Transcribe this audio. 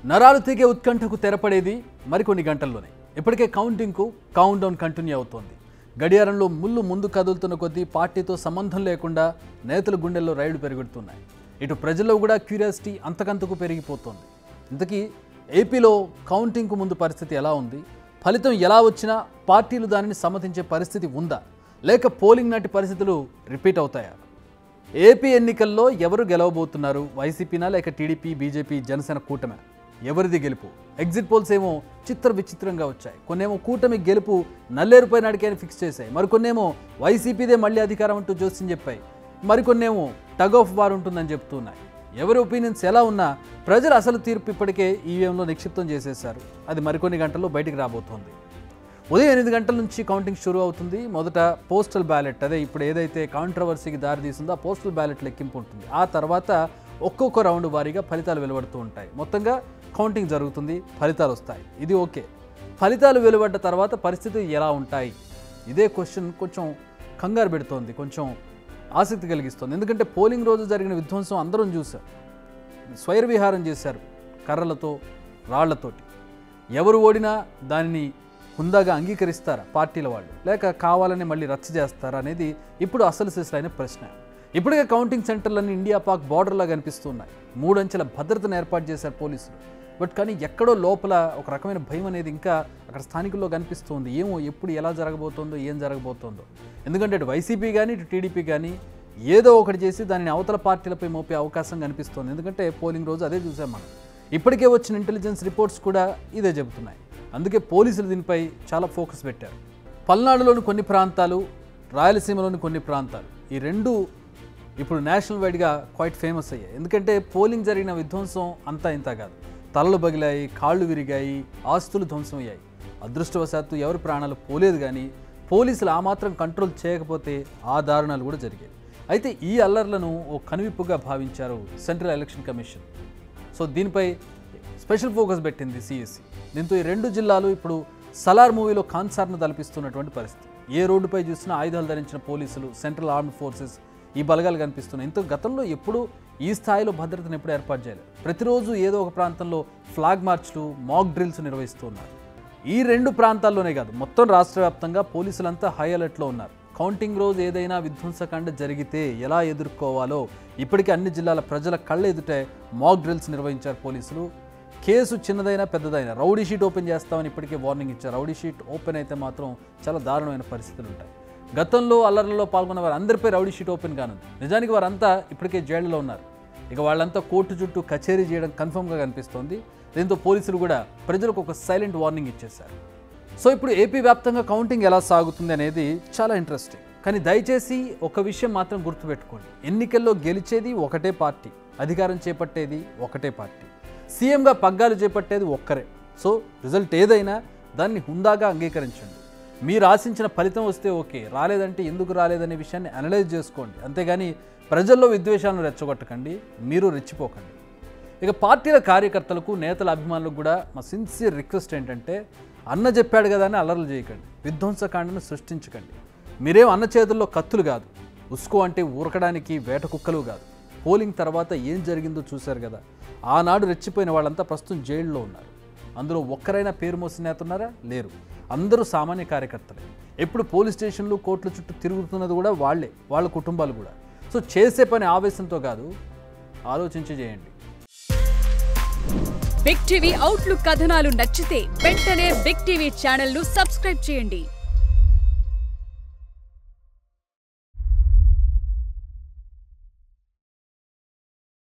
నరాలు తెగే ఉత్కంఠకు తెరపడేది మరికొన్ని గంటల్లోనే. ఇప్పటికే కౌంటింగ్కు కౌంట్ డౌన్ కంటిన్యూ అవుతోంది. గడియారంలో ముళ్ళు ముందు కదులుతున్న కొద్దీ పార్టీతో సంబంధం లేకుండా నేతల గుండెల్లో రైళ్లు పెరుగుతున్నాయి. ఇటు ప్రజల్లో కూడా క్యూరియాసిటీ అంతకంతకు పెరిగిపోతోంది. ఇంతకీ ఏపీలో కౌంటింగ్కు ముందు పరిస్థితి ఎలా ఉంది? ఫలితం ఎలా వచ్చినా పార్టీలు దానిని సమ్మతించే పరిస్థితి ఉందా, లేక పోలింగ్ నాటి పరిస్థితులు రిపీట్ అవుతాయా? ఏపీ ఎన్నికల్లో ఎవరు గెలవబోతున్నారు? వైసీపీనా లేక టీడీపీ, బీజేపీ, జనసేన కూటమి? ఎవరిది గెలుపు? ఎగ్జిట్ పోల్స్ ఏమో విచిత్రంగా వచ్చాయి. కొన్నేమో కూటమి గెలుపు నల్లేరుపై నాడికే అని ఫిక్స్ చేశాయి. మరికొన్నేమో వైసీపీదే మళ్ళీ అధికారం అంటూ జోస్యం చెప్పాయి. మరికొన్నేమో టగ్ ఆఫ్ వార్ ఉంటుందని చెప్తున్నాయి. ఎవరి ఒపీనియన్స్ ఎలా ఉన్నా ప్రజలు అసలు తీర్పు ఇప్పటికే ఈవీఎంలో నిక్షిప్తం చేసేశారు. అది మరికొన్ని గంటల్లో బయటికి రాబోతోంది. ఉదయం 8 గంటల నుంచి కౌంటింగ్ షురూ అవుతుంది. మొదట పోస్టల్ బ్యాలెట్, అదే ఇప్పుడు ఏదైతే కాంట్రవర్సీకి దారితీసిందో ఆ పోస్టల్ బ్యాలెట్ లెక్కింపు ఉంటుంది. ఆ తర్వాత ఒక్కొక్క రౌండ్ వారీగా ఫలితాలు వెలువడుతూ ఉంటాయి. మొత్తంగా కౌంటింగ్ జరుగుతుంది, ఫలితాలు వస్తాయి. ఇది ఓకే. ఫలితాలు వెలువడ్డ తర్వాత పరిస్థితి ఎలా ఉంటాయి? ఇదే క్వశ్చన్ కొంచెం కంగారు పెడుతోంది, కొంచెం ఆసక్తి కలిగిస్తుంది. ఎందుకంటే పోలింగ్ రోజు జరిగిన విధ్వంసం అందరం చూసాం. స్వైర విహారం చేశారు కర్రలతో, రాళ్లతోటి. ఎవరు ఓడినా దానిని హుందాగా అంగీకరిస్తారా పార్టీల వాళ్ళు, లేక కావాలని మళ్ళీ రచ్చ చేస్తారా అనేది ఇప్పుడు అసలు సిసలైన ప్రశ్న. ఇప్పటికే కౌంటింగ్ సెంటర్లన్నీ ఇండియా పాక్ బార్డర్లా కనిపిస్తున్నాయి. 3 అంచెల భద్రతను ఏర్పాటు చేశారు పోలీసులు. కానీ ఎక్కడో లోపల ఒక రకమైన భయం అనేది ఇంకా అక్కడ స్థానికుల్లో కనిపిస్తుంది. ఏమో ఎప్పుడు ఎలా జరగబోతోందో, ఏం జరగబోతోందో. ఎందుకంటే ఇటు వైసీపీ కానీ ఇటు టీడీపీ కానీ ఏదో ఒకటి చేసి దానిని అవతల పార్టీలపై మోపే అవకాశం కనిపిస్తోంది. ఎందుకంటే పోలింగ్ రోజు అదే చూసాం మనం. ఇప్పటికే వచ్చిన ఇంటెలిజెన్స్ రిపోర్ట్స్ కూడా ఇదే చెబుతున్నాయి. అందుకే పోలీసులు దీనిపై చాలా ఫోకస్ పెట్టారు. పల్నాడులోని కొన్ని ప్రాంతాలు, రాయలసీమలోని కొన్ని ప్రాంతాలు, ఈ రెండు ఇప్పుడు నేషనల్ వైడ్గా క్వైట్ ఫేమస్ అయ్యాయి. ఎందుకంటే పోలింగ్ జరిగిన విధ్వంసం అంతా ఇంత కాదు. తలలు బగిలాయి, కాళ్ళు విరిగాయి, ఆస్తులు ధ్వంసం అయ్యాయి. అదృష్టవశాత్తు ఎవరి ప్రాణాలు పోలేదు. కానీ పోలీసులు ఆ మాత్రం కంట్రోల్ చేయకపోతే ఆ దారుణాలు కూడా జరిగాయి. అయితే ఈ అల్లర్లను ఓ కనువిప్పుగా భావించారు సెంట్రల్ ఎలక్షన్ కమిషన్. సో దీనిపై స్పెషల్ ఫోకస్ పెట్టింది సిఎస్సి. దీంతో ఈ 2 జిల్లాలు ఇప్పుడు సలార్ మూవీలో కాన్సార్ను తలపిస్తున్నటువంటి పరిస్థితి. ఏ రోడ్డుపై చూసినా ఆయుధాలు ధరించిన పోలీసులు, సెంట్రల్ ఆర్మ్డ్ ఫోర్సెస్, ఈ బలగాలు కనిపిస్తున్నాయి. ఇంత గతంలో ఎప్పుడు ఈ స్థాయిలో భద్రతను ఎప్పుడు ఏర్పాటు చేయలేదు. ప్రతిరోజు ఏదో ఒక ప్రాంతంలో ఫ్లాగ్ మార్చ్లు, మాక్ డ్రిల్స్ నిర్వహిస్తున్నారు. ఈ 2 ప్రాంతాల్లోనే కాదు, మొత్తం రాష్ట్ర వ్యాప్తంగా పోలీసులంతా హై అలర్ట్లో ఉన్నారు. కౌంటింగ్ రోజు ఏదైనా విధ్వంసకాండ జరిగితే ఎలా ఎదుర్కోవాలో ఇప్పటికే అన్ని జిల్లాల ప్రజల కళ్ళ ఎదుటే మాక్ డ్రిల్స్ నిర్వహించారు పోలీసులు. కేసు చిన్నదైనా పెద్దదైనా రౌడీ షీట్ ఓపెన్ చేస్తామని ఇప్పటికే వార్నింగ్ ఇచ్చారు. రౌడీ షీట్ ఓపెన్ అయితే మాత్రం చాలా దారుణమైన పరిస్థితులు ఉంటాయి. గతంలో అల్లర్లలో పాల్గొన్న వారు అందరిపై రౌడీ షీట్ ఓపెన్ కానుంది. నిజానికి వారంతా ఇప్పటికే జైలులో ఉన్నారు. ఇక వాళ్ళంతా కోర్టు చుట్టూ కచేరీ చేయడం కన్ఫర్మ్గా కనిపిస్తోంది. దీంతో పోలీసులు కూడా ప్రజలకు ఒక సైలెంట్ వార్నింగ్ ఇచ్చేశారు. సో ఇప్పుడు ఏపీ వ్యాప్తంగా కౌంటింగ్ ఎలా సాగుతుంది అనేది చాలా ఇంట్రెస్టింగ్. కానీ దయచేసి ఒక విషయం మాత్రం గుర్తుపెట్టుకోండి. ఎన్నికల్లో గెలిచేది ఒకటే పార్టీ, అధికారం చేపట్టేది ఒకటే పార్టీ, సీఎంగా పగ్గాలు చేపట్టేది ఒక్కరే. సో రిజల్ట్ ఏదైనా దాన్ని హుందాగా అంగీకరించండి. మీరు ఆశించిన ఫలితం వస్తే ఓకే, రాలేదంటే ఎందుకు రాలేదనే విషయాన్ని అనలైజ్ చేసుకోండి. అంతేగాని ప్రజల్లో విద్వేషాలను రెచ్చగొట్టకండి, మీరు రెచ్చిపోకండి. ఇక పార్టీల కార్యకర్తలకు, నేతల అభిమానులకు కూడా మా సిన్సియర్ రిక్వెస్ట్ ఏంటంటే, అన్న చెప్పాడు కదా అని అల్లర్లు చేయకండి, విధ్వంసకాండను సృష్టించకండి. మీరేం అన్న చేతుల్లో కత్తులు కాదు, ఉస్కో అంటే ఊరకడానికి వేట కుక్కలు కాదు. పోలింగ్ తర్వాత ఏం జరిగిందో చూశారు కదా. ఆనాడు రెచ్చిపోయిన వాళ్ళంతా ప్రస్తుతం జైల్లో ఉన్నారు. అందులో ఒక్కరైనా పేరు మోసిన నేత ఉన్నారా? లేరు. అందరూ సామాన్య కార్యకర్తలే. ఎప్పుడు పోలీస్ స్టేషన్లు, కోర్టుల చుట్టూ తిరుగుతున్నది కూడా వాళ్ళే, వాళ్ళ కుటుంబాలు కూడా. సో చేసే పని ఆవేశంతో కాదు, ఆలోచించి చేయండి. బిగ్ టీవీ అవుట్లుక్ కథనాలు నచ్చితే వెంటనే బిగ్ టీవీ ఛానల్ ను సబ్స్క్రైబ్ చేయండి.